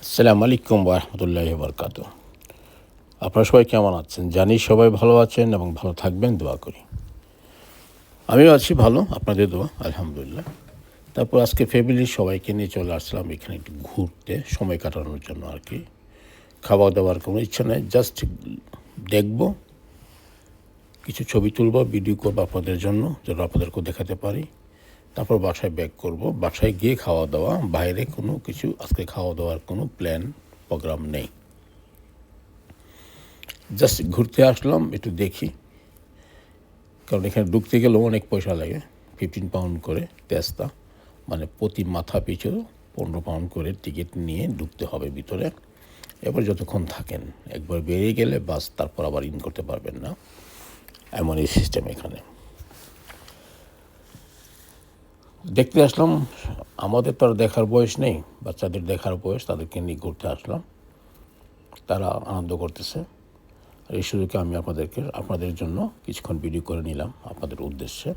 আসসালামু আলাইকুম ওয়া রাহমাতুল্লাহি ওয়া বারাকাতুহু। আপনারা সবাই কেমন আছেন? জানি সবাই ভালো আছেন এবং ভালো থাকবেন দোয়া করি। আমিও আছি ভালো, আপনাদের দোয়া আলহামদুলিল্লাহ। তারপর আজকে ফ্যামিলির সবাইকে নিয়ে চলে আসলাম এখানে একটু ঘুরতে, সময় কাটানোর জন্য আরকি। খাওয়া-দাওয়ার কোনো ইচ্ছা নাই, জাস্ট দেখব, কিছু ছবি তুলব, ভিডিও করব আপনাদের জন্য, যেন আপনাদেরকেও দেখাতে পারি। তারপর বাসায় ব্যাক করব। বাসায় গিয়ে খাওয়া-দাওয়া, বাইরে কোনো কিছু আজকে খাওয়া-দাওয়ার কোনো প্ল্যান প্রোগ্রাম নেই। জাস্ট ঘুরতে আসলাম, একটু দেখি। কারণ এখানে ঢুকতে গেলেও অনেক পয়সা লাগে। 15 পাউন্ড করে তেস্তা, মানে প্রতি মাথা পিছু 15 পাউন্ড করে টিকিট নিয়ে ঢুকতে হবে ভিতরে। এবার যতক্ষণ থাকেন, একবার বেরিয়ে গেলে বাস তারপর আবার ইন করতে পারবেন না, এমন এই সিস্টেম এখানে। দেখতে আসলাম, আমাদের তো আর দেখার বয়স নেই, বাচ্চাদের দেখার বয়স, তাদেরকে নিয়ে ঘুরতে আসলাম। তারা আনন্দ করতেছে। আর এই সুযোগে আমি আপনাদের জন্য কিছুক্ষণ ভিডিও করে নিলাম আপনাদের উদ্দেশ্যে।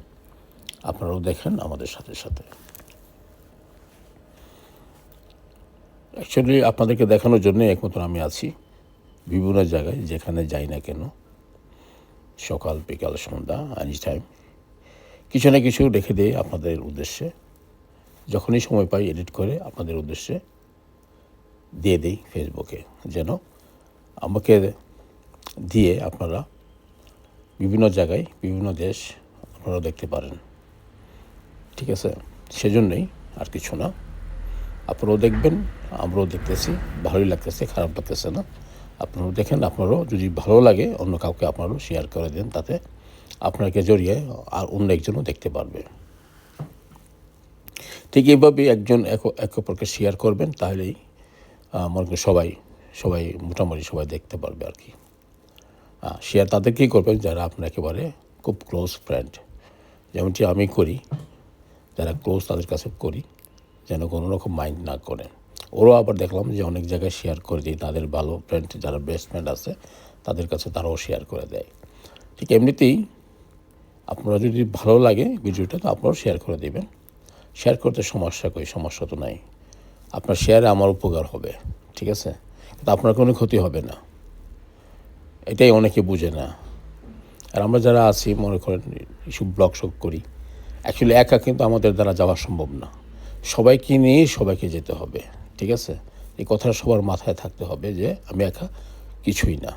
আপনারাও দেখেন আমাদের সাথে সাথে। অ্যাকচুয়ালি আপনাদেরকে দেখানোর জন্য একমাত্র আমি আছি বিভিন্ন জায়গায়, যেখানে যাই না কেন, সকাল বিকাল সন্ধ্যা এনি টাইম কিছু না কিছু রেখে দিই আপনাদের উদ্দেশ্যে। যখনই সময় পাই এডিট করে আপনাদের উদ্দেশ্যে দিয়ে দিই ফেসবুকে, যেন আমাকে দিয়ে আপনারা বিভিন্ন জায়গায়, বিভিন্ন দেশ আপনারা দেখতে পারেন। ঠিক আছে, সেজন্যই, আর কিছু না। আপনারাও দেখবেন, আমরাও দেখতেছি, ভালোই লাগতেছে, খারাপ লাগতেছে না। আপনারাও দেখেন, আপনারাও যদি ভালো লাগে অন্য কাউকে আপনারাও শেয়ার করে দেন, তাতে আপনাকে জড়িয়ে আর অন্য একজনও দেখতে পারবে। ঠিক এইভাবেই একে অপরকে শেয়ার করবেন, তাহলেই মনে করি সবাই মোটামুটি সবাই দেখতে পারবে আর কি। শেয়ার তাদেরকেই করবেন যারা আপনার একেবারে খুব ক্লোজ ফ্রেন্ড, যেমনটি আমি করি। যারা ক্লোজ তাদের কাছে করি, যেন কোনো রকম মাইন্ড না করেন। ওরাও আবার দেখলাম যে অনেক জায়গায় শেয়ার করে দিই, তাদের ভালো ফ্রেন্ড যারা বেস্ট ফ্রেন্ড আছে তাদের কাছে তারাও শেয়ার করে দেয়। ঠিক এমনিতেই আপনারা যদি ভালো লাগে ভিডিওটা, তো আপনারাও শেয়ার করে দেবেন। শেয়ার করতে সমস্যা তো নাই। আপনার শেয়ারে আমার উপকার হবে, ঠিক আছে, কিন্তু আপনার কোনো ক্ষতি হবে না। এটাই অনেকে বুঝে না। আর আমরা যারা আছি, মনে করেন এইসব ব্লগ শো করি, অ্যাকচুয়ালি একা কিন্তু আমাদের দ্বারা যাওয়া সম্ভব না। সবাইকে নিয়েই সবাইকে যেতে হবে, ঠিক আছে। এই কথাটা সবার মাথায় থাকতে হবে যে আমি একা কিছুই না।